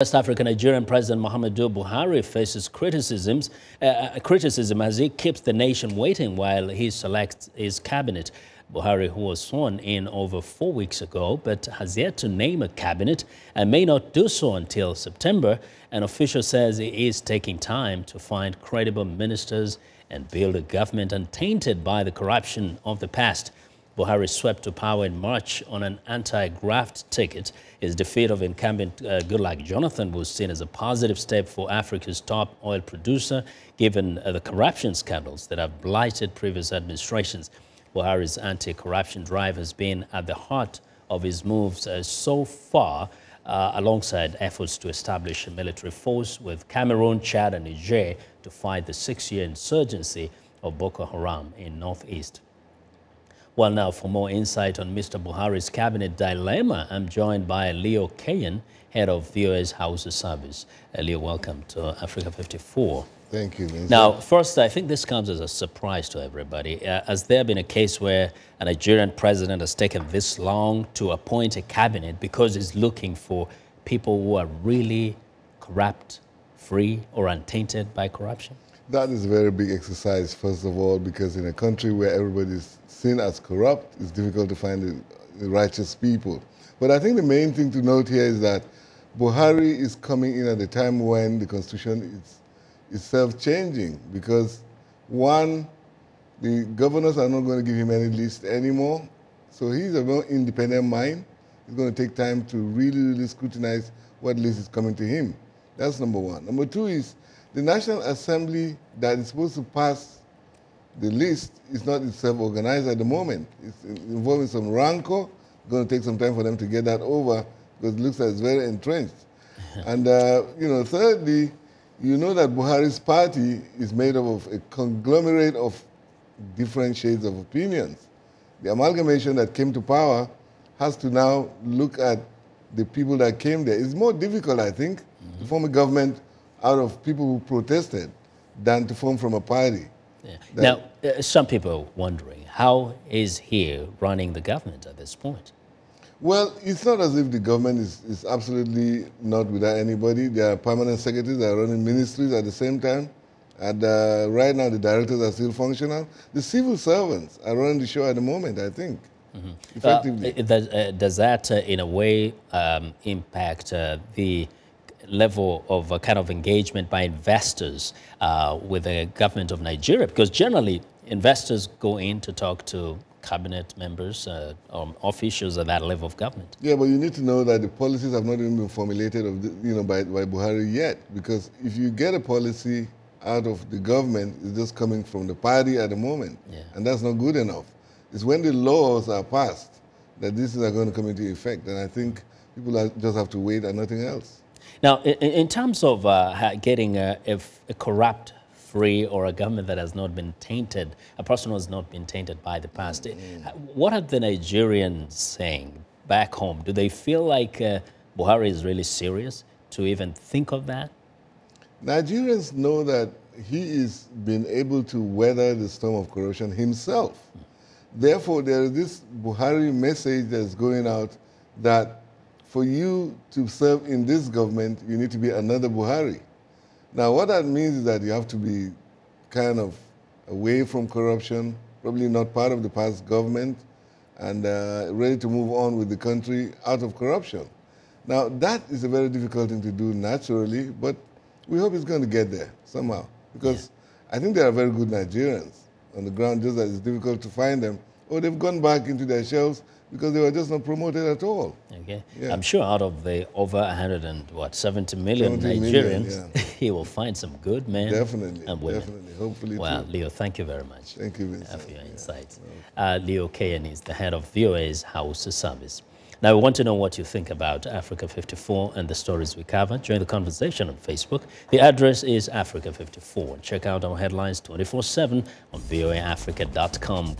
West African Nigerian President Muhammadu Buhari faces criticism as he keeps the nation waiting while he selects his cabinet. Buhari, who was sworn in over 4 weeks ago, but has yet to name a cabinet and may not do so until September, an official says he is taking time to find credible ministers and build a government untainted by the corruption of the past. Buhari swept to power in March on an anti-graft ticket. His defeat of incumbent Goodluck Jonathan was seen as a positive step for Africa's top oil producer, given the corruption scandals that have blighted previous administrations. Buhari's anti-corruption drive has been at the heart of his moves so far, alongside efforts to establish a military force with Cameroon, Chad and Niger to fight the 6-year insurgency of Boko Haram in northeast. Well, now, for more insight on Mr. Buhari's cabinet dilemma, I'm joined by Leo Keyen, head of VOA's Hausa service. Leo, welcome to Africa 54. Thank you, Vincent. Now, first, I think this comes as a surprise to everybody. Has there been a case where a Nigerian president has taken this long to appoint a cabinet because he's looking for people who are really corrupt, free, or untainted by corruption? That is a very big exercise, first of all, because in a country where everybody is seen as corrupt, it's difficult to find the righteous people. But I think the main thing to note here is that Buhari is coming in at a time when the constitution is self-changing, because one, the governors are not going to give him any list anymore, so he's a more independent mind. It's going to take time to really scrutinize what list is coming to him. That's number one. Number two is the National Assembly that is supposed to pass the list is not itself organized at the moment. It's involving some rancor. It's going to take some time for them to get that over because it looks like it's very entrenched. And, thirdly, you know that Buhari's party is made up of a conglomerate of different shades of opinions. The amalgamation that came to power has to now look at the people that came there. It's more difficult, I think, to form a government out of people who protested than to form from a party. Yeah. Now, some people are wondering, how is he running the government at this point? Well, it's not as if the government is absolutely not without anybody. There are permanent secretaries that are running ministries at the same time. And right now, the directors are still functional. The civil servants are running the show at the moment, I think, effectively. Does that, in a way, impact the level of kind of engagement by investors with the government of Nigeria? Because generally, investors go in to talk to cabinet members or officials at that level of government. Yeah, but you need to know that the policies have not even been formulated by Buhari yet. Because if you get a policy out of the government, it's just coming from the party at the moment. Yeah. And that's not good enough. It's when the laws are passed that these are going to come into effect. And I think people just have to wait and nothing else. Now, in terms of getting a corrupt, free, or a government that has not been tainted, a person who has not been tainted by the past, what are the Nigerians saying back home? Do they feel like Buhari is really serious to even think of that? Nigerians know that he is been able to weather the storm of corruption himself. Therefore, there is this Buhari message that's going out that for you to serve in this government, you need to be another Buhari. Now, what that means is that you have to be kind of away from corruption, probably not part of the past government, and ready to move on with the country out of corruption. Now, that is a very difficult thing to do naturally, but we hope it's going to get there somehow, because I think there are very good Nigerians on the ground, just that it's difficult to find them, or they've gone back into their shells because they were just not promoted at all. Okay. Yeah. I'm sure out of the over 170 million Nigerians, he will find some good men and women. Definitely, hopefully. Well, Leo, thank you very much. Thank you, Vincent. For your insights. Leo Keyen is the head of VOA's Hausa service. Now, we want to know what you think about Africa 54 and the stories we cover. Join the conversation on Facebook. The address is Africa 54. Check out our headlines 24/7 on voaafrica.com.